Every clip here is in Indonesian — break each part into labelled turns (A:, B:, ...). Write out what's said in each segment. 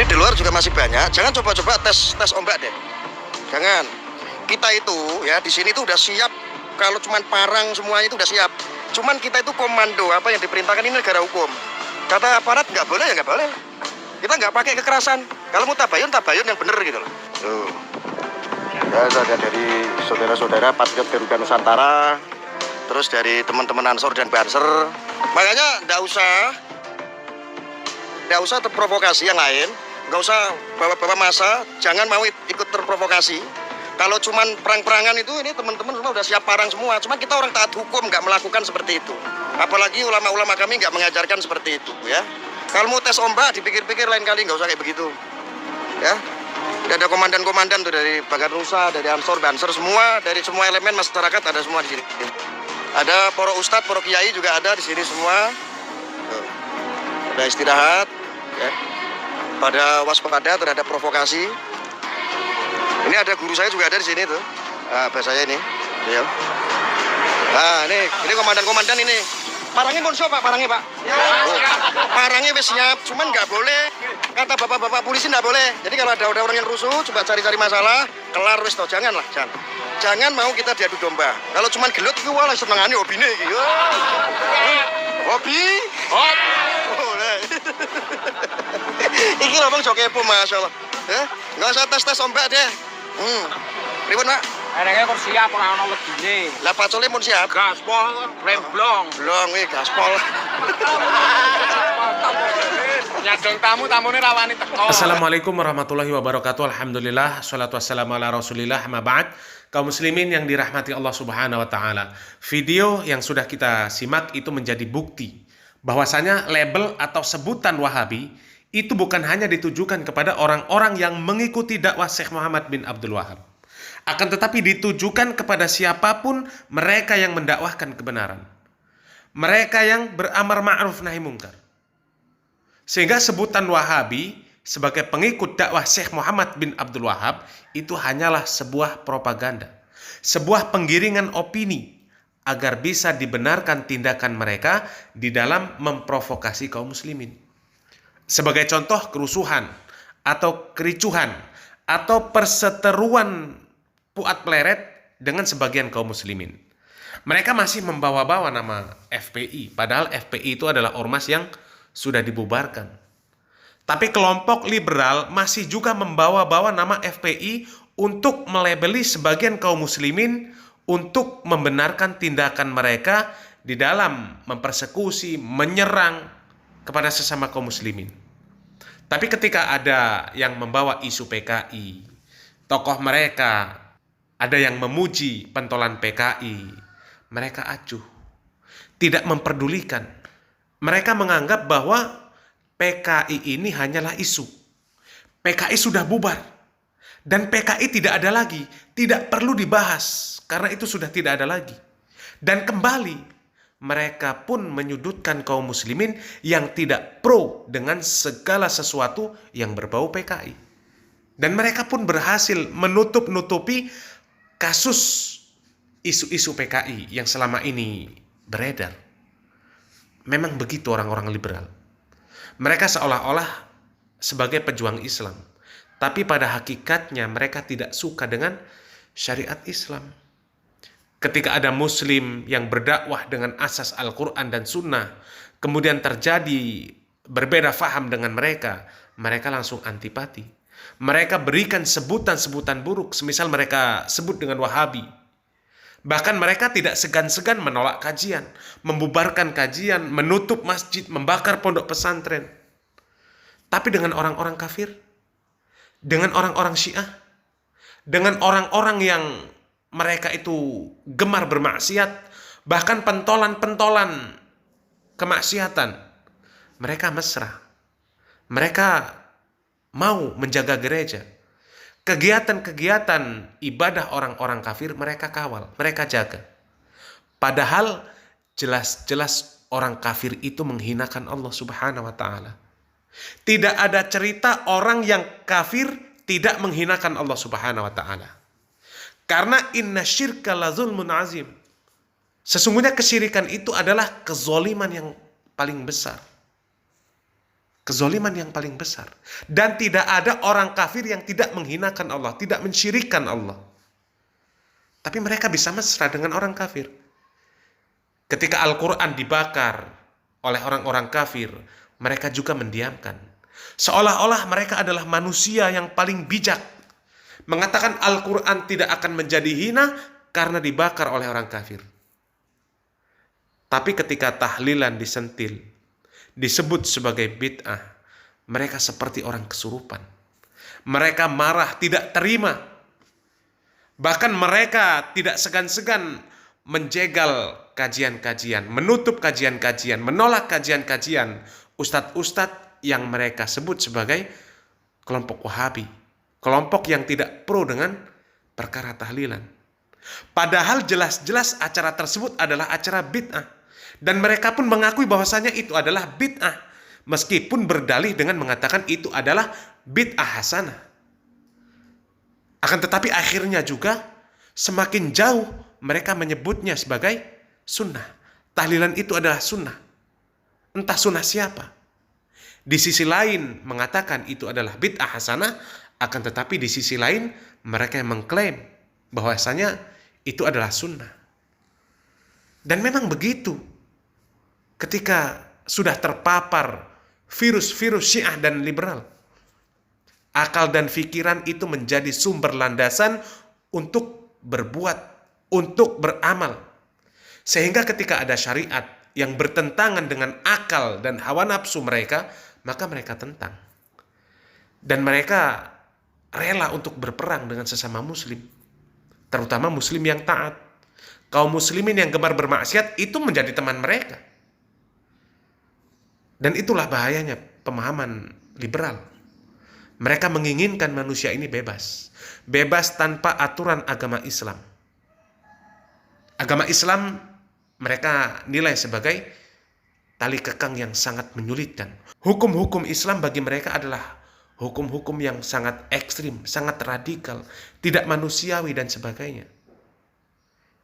A: di luar juga masih banyak. Jangan coba-coba tes ombak deh. Jangan. Kita itu ya di sini tuh udah siap. Kalau cuman parang semuanya itu udah siap. Cuman kita itu komando, apa yang diperintahkan ini negara hukum. Kata aparat nggak boleh ya nggak boleh. Kita nggak pakai kekerasan. Kalau mau tabayun yang bener gitu loh. Tuh. Ya, ada dari saudara-saudara Patriot Garuda Nusantara, terus dari teman-teman Ansor dan Banser. Makanya nggak usah terprovokasi yang lain, nggak usah bawa-bawa masa, jangan mau ikut terprovokasi. Kalau cuman perang-perangan itu, ini teman-teman semua udah siap parang semua. Cuman kita orang taat hukum nggak melakukan seperti itu. Apalagi ulama-ulama kami nggak mengajarkan seperti itu, ya. Kalau mau tes ombak, dipikir-pikir lain kali, nggak usah kayak begitu, ya. Udah ada komandan-komandan tuh dari Bangka Nusa, dari Ansor, Banser, semua dari semua elemen masyarakat ada semua di sini. Ada para ustadz, para kiai juga ada di sini semua. Tuh. Udah istirahat, ya. Pada waspada terhadap provokasi. Ini ada guru saya juga ada di sini tuh. Bahasa saya ini, ya. Nah, ini komandan-komandan ini. Parangnya pun siap, Pak, parangnya, Pak. Parangnya wis siap, cuman nggak boleh. Kata bapak-bapak polisi nggak boleh. Jadi kalau ada orang yang rusuh, coba cari-cari masalah, kelar wis toh, janganlah, jangan. Jangan mau kita diadu domba. Kalau cuman gelut itu walah senengane hobine iki. Hobi? Boleh. Iki ngomong jok kepo, masyaallah. Nggak usah tes ombak deh. Pripun, Pak?
B: Enaknya kok siap ora ono wedine.
A: Lah pacule pun siap.
B: Gaspol, remblong.
A: Blong iki gaspol.
B: Nyadong tamune rawani teko.
C: Assalamualaikum warahmatullahi wabarakatuh. Alhamdulillah, sholatu wassalamu ala rasulillah, amma ba'd. Kaum muslimin yang dirahmati Allah subhanahu wa ta'ala, video yang sudah kita simak itu menjadi bukti bahwasanya label atau sebutan Wahabi itu bukan hanya ditujukan kepada orang-orang yang mengikuti dakwah Syekh Muhammad bin Abdul Wahab, akan tetapi ditujukan kepada siapapun mereka yang mendakwahkan kebenaran, mereka yang beramar ma'ruf nahi mungkar. Sehingga sebutan Wahabi sebagai pengikut dakwah Syekh Muhammad bin Abdul Wahab itu hanyalah sebuah propaganda, sebuah penggiringan opini agar bisa dibenarkan tindakan mereka di dalam memprovokasi kaum muslimin. Sebagai contoh kerusuhan atau kericuhan atau perseteruan puat pleret dengan sebagian kaum muslimin. Mereka masih membawa-bawa nama FPI, padahal FPI itu adalah ormas yang sudah dibubarkan. Tapi kelompok liberal masih juga membawa-bawa nama FPI untuk melabeli sebagian kaum muslimin untuk membenarkan tindakan mereka di dalam mempersekusi, menyerang kepada sesama kaum muslimin. Tapi ketika ada yang membawa isu PKI, tokoh mereka ada yang memuji pentolan PKI, mereka acuh, tidak memperdulikan. Mereka menganggap bahwa PKI ini hanyalah isu. PKI sudah bubar. Dan PKI tidak ada lagi. Tidak perlu dibahas. Karena itu sudah tidak ada lagi. Dan kembali, mereka pun menyudutkan kaum muslimin yang tidak pro dengan segala sesuatu yang berbau PKI. Dan mereka pun berhasil menutup-nutupi kasus isu-isu PKI yang selama ini beredar. Memang begitu orang-orang liberal. Mereka seolah-olah sebagai pejuang Islam. Tapi pada hakikatnya mereka tidak suka dengan syariat Islam. Ketika ada muslim yang berdakwah dengan asas Al-Quran dan Sunnah, kemudian terjadi berbeda faham dengan mereka langsung antipati. Mereka berikan sebutan-sebutan buruk, semisal mereka sebut dengan Wahabi. Bahkan mereka tidak segan-segan menolak kajian, membubarkan kajian, menutup masjid, membakar pondok pesantren. Tapi dengan orang-orang kafir, dengan orang-orang Syiah, dengan orang-orang yang mereka itu gemar bermaksiat, bahkan pentolan-pentolan kemaksiatan, mereka mesra. Mereka mau menjaga gereja. Kegiatan-kegiatan ibadah orang-orang kafir mereka kawal, mereka jaga. Padahal jelas-jelas orang kafir itu menghinakan Allah subhanahu wa ta'ala. Tidak ada cerita orang yang kafir tidak menghinakan Allah subhanahu wa ta'ala. Karena inna syirka la zulmun azim. Sesungguhnya kesyirikan itu adalah kezoliman yang paling besar. Kezoliman yang paling besar. Dan tidak ada orang kafir yang tidak menghinakan Allah, tidak mensyirikkan Allah. Tapi mereka bisa mesra dengan orang kafir. Ketika Al-Quran dibakar oleh orang-orang kafir, mereka juga mendiamkan. Seolah-olah mereka adalah manusia yang paling bijak. Mengatakan Al-Quran tidak akan menjadi hina karena dibakar oleh orang kafir. Tapi ketika tahlilan disentil, disebut sebagai bid'ah, mereka seperti orang kesurupan. Mereka marah, tidak terima. Bahkan mereka tidak segan-segan menjegal kajian-kajian, menutup kajian-kajian, menolak kajian-kajian ustadz-ustadz yang mereka sebut sebagai kelompok Wahabi, kelompok yang tidak pro dengan perkara tahlilan. Padahal jelas-jelas acara tersebut adalah acara bid'ah, dan mereka pun mengakui bahwasanya itu adalah bid'ah, meskipun berdalih dengan mengatakan itu adalah bid'ah hasanah. Akan tetapi akhirnya juga semakin jauh mereka menyebutnya sebagai sunnah. Tahlilan itu adalah sunnah. Entah sunnah siapa. Di sisi lain mengatakan itu adalah bid'ah hasanah, akan tetapi di sisi lain mereka yang mengklaim bahwasanya itu adalah sunnah. Dan memang begitu. Ketika sudah terpapar virus-virus Syiah dan liberal, akal dan pikiran itu menjadi sumber landasan untuk berbuat, untuk beramal. Sehingga ketika ada syariat yang bertentangan dengan akal dan hawa nafsu mereka, maka mereka tentang. Dan mereka rela untuk berperang dengan sesama muslim, terutama muslim yang taat. Kaum muslimin yang gemar bermaksiat itu menjadi teman mereka. Dan itulah bahayanya pemahaman liberal. Mereka menginginkan manusia ini bebas. Bebas tanpa aturan agama Islam. Agama Islam mereka nilai sebagai tali kekang yang sangat menyulitkan. Hukum-hukum Islam bagi mereka adalah hukum-hukum yang sangat ekstrim, sangat radikal, tidak manusiawi dan sebagainya.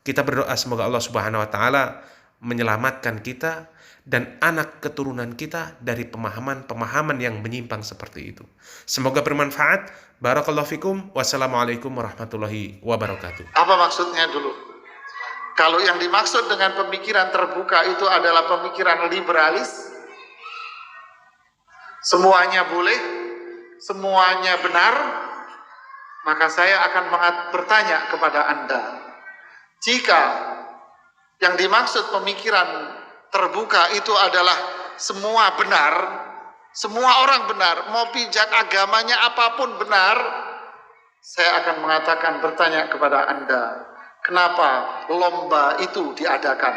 C: Kita berdoa semoga Allah Subhanahu wa taala menyelamatkan kita dan anak keturunan kita dari pemahaman-pemahaman yang menyimpang seperti itu. Semoga bermanfaat. Barakallahu fikum. Wassalamualaikum warahmatullahi wabarakatuh.
D: Apa maksudnya dulu? Kalau yang dimaksud dengan pemikiran terbuka itu adalah pemikiran liberalis, semuanya boleh, semuanya benar, maka saya akan bertanya kepada Anda, jika yang dimaksud pemikiran terbuka itu adalah semua benar, semua orang benar, mau pijak agamanya apapun benar, saya akan bertanya kepada Anda, kenapa lomba itu diadakan?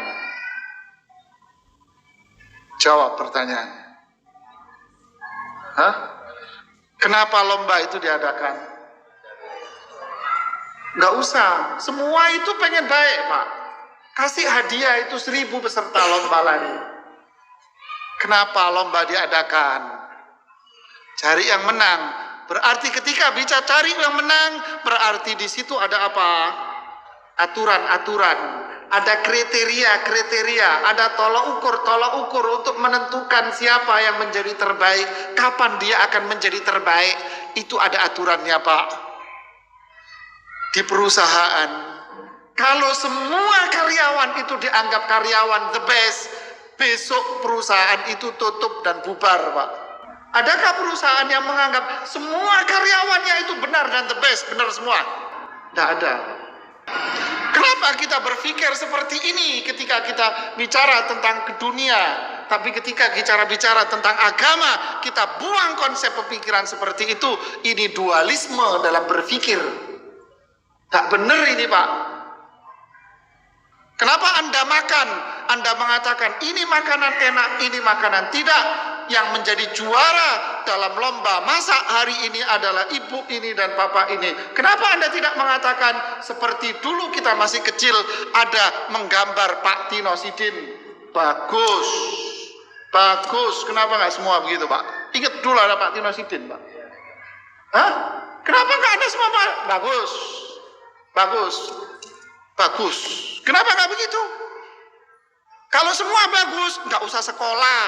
D: Jawab pertanyaannya. Hah? Kenapa lomba itu diadakan? Nggak usah, semua itu pengen baik, Pak. Kasih hadiah itu 1000 peserta lomba lari. Kenapa lomba diadakan? Cari yang menang. Berarti ketika bicara cari yang menang, berarti di situ ada apa? Aturan-aturan, ada kriteria-kriteria, ada tolak ukur untuk menentukan siapa yang menjadi terbaik, kapan dia akan menjadi terbaik. Itu ada aturannya, Pak. Di perusahaan, kalau semua karyawan itu dianggap karyawan the best, besok perusahaan itu tutup dan bubar, Pak. Adakah perusahaan yang menganggap semua karyawannya itu benar dan the best, benar semua? Tidak ada. Kenapa kita berpikir seperti ini ketika kita bicara tentang dunia, tapi ketika bicara tentang agama, kita buang konsep pemikiran seperti itu. Ini dualisme dalam berpikir. Tak benar ini, Pak. Kenapa Anda makan? Anda mengatakan ini makanan enak, ini makanan tidak. Yang menjadi juara dalam lomba masak hari ini adalah ibu ini dan bapak ini. Kenapa Anda tidak mengatakan seperti dulu kita masih kecil ada menggambar Pak Tino Sidin? Bagus. Bagus. Kenapa nggak semua begitu, Pak? Ingat dulu ada Pak Tino Sidin, Pak. Hah? Kenapa nggak ada semua, Pak? Bagus. Bagus. Bagus. Kenapa nggak begitu? Kalau semua bagus, nggak usah sekolah.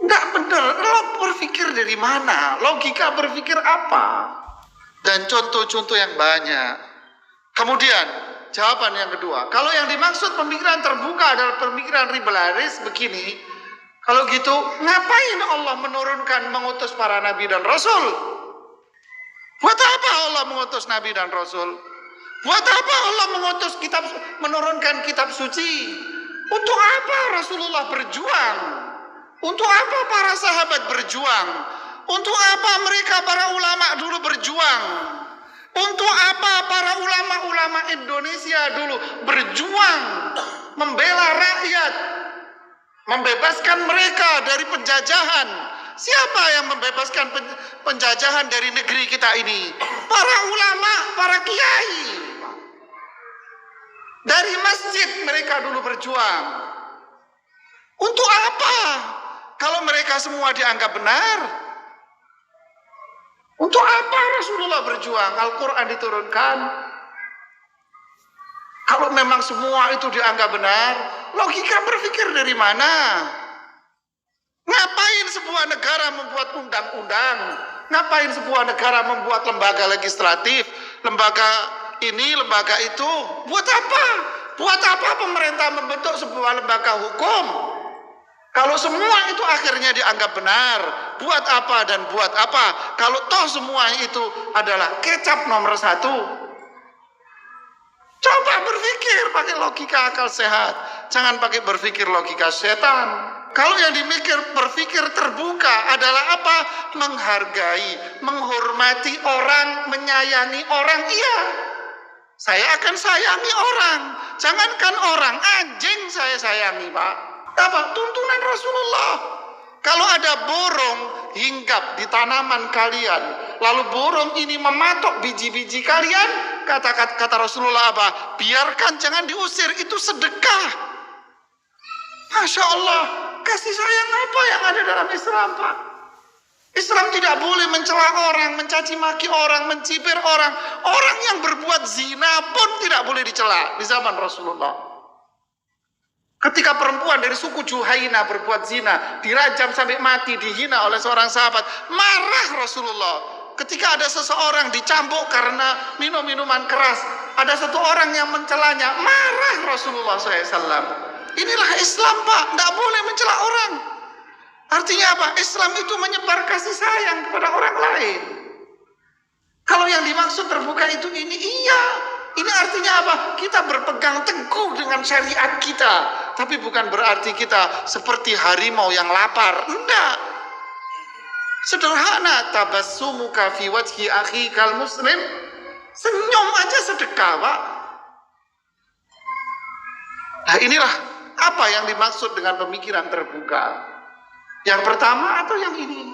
D: Nggak benar. Lo berpikir dari mana? Logika berpikir apa? Dan contoh-contoh yang banyak. Kemudian, jawaban yang kedua. Kalau yang dimaksud pemikiran terbuka adalah pemikiran libertaris begini. Kalau gitu, ngapain Allah menurunkan, mengutus para nabi dan rasul? Buat apa Allah mengutus nabi dan rasul? Buat apa Allah menurunkan kitab suci? Untuk apa Rasulullah berjuang? Untuk apa para sahabat berjuang? Untuk apa mereka para ulama dulu berjuang? Untuk apa para ulama-ulama Indonesia dulu berjuang membela rakyat, membebaskan mereka dari penjajahan? Siapa yang membebaskan penjajahan dari negeri kita ini? Para ulama, para kiai. Dari masjid mereka dulu berjuang. Untuk apa? Kalau mereka semua dianggap benar. Untuk apa Rasulullah berjuang? Al-Quran diturunkan. Kalau memang semua itu dianggap benar, logika berpikir dari mana? Ngapain sebuah negara membuat undang-undang? Ngapain sebuah negara membuat lembaga legislatif, lembaga ini, lembaga itu? Buat apa? Buat apa pemerintah membentuk sebuah lembaga hukum? Kalau semua itu akhirnya dianggap benar, buat apa dan buat apa? Kalau toh semua itu adalah kecap nomor 1. Coba berpikir pakai logika akal sehat, jangan pakai berpikir logika setan. Kalau yang berpikir terbuka adalah apa? Menghargai, menghormati orang, menyayangi orang, iya. Saya akan sayangi orang. Jangankan orang, anjing saya sayangi, Pak. Apa? Tuntunan Rasulullah. Kalau ada borong hinggap di tanaman kalian, lalu borong ini mematok biji-biji kalian, kata Rasulullah apa? Biarkan, jangan diusir, itu sedekah. Masya Allah, kasih sayang apa yang ada dalam Islam, Pak? Islam tidak boleh mencela orang, mencaci maki orang, mencibir orang. Orang yang berbuat zina pun tidak boleh dicela di zaman Rasulullah. Ketika perempuan dari suku Juhaina berbuat zina, dirajam sampai mati, dihina oleh seorang sahabat, marah Rasulullah. Ketika ada seseorang dicambuk karena minum minuman keras, ada satu orang yang mencelanya, marah Rasulullah SAW. Inilah Islam, Pak, tidak boleh mencela orang. Artinya apa? Islam itu menyebar kasih sayang kepada orang lain. Kalau yang dimaksud terbuka itu ini, iya. Ini artinya apa? Kita berpegang teguh dengan syariat kita. Tapi bukan berarti kita seperti harimau yang lapar. Enggak. Sederhana. Tabassumuka fi wajhi akhikal muslim. Senyum aja sedekah, Pak. Nah, inilah apa yang dimaksud dengan pemikiran terbuka. Yang pertama atau yang ini?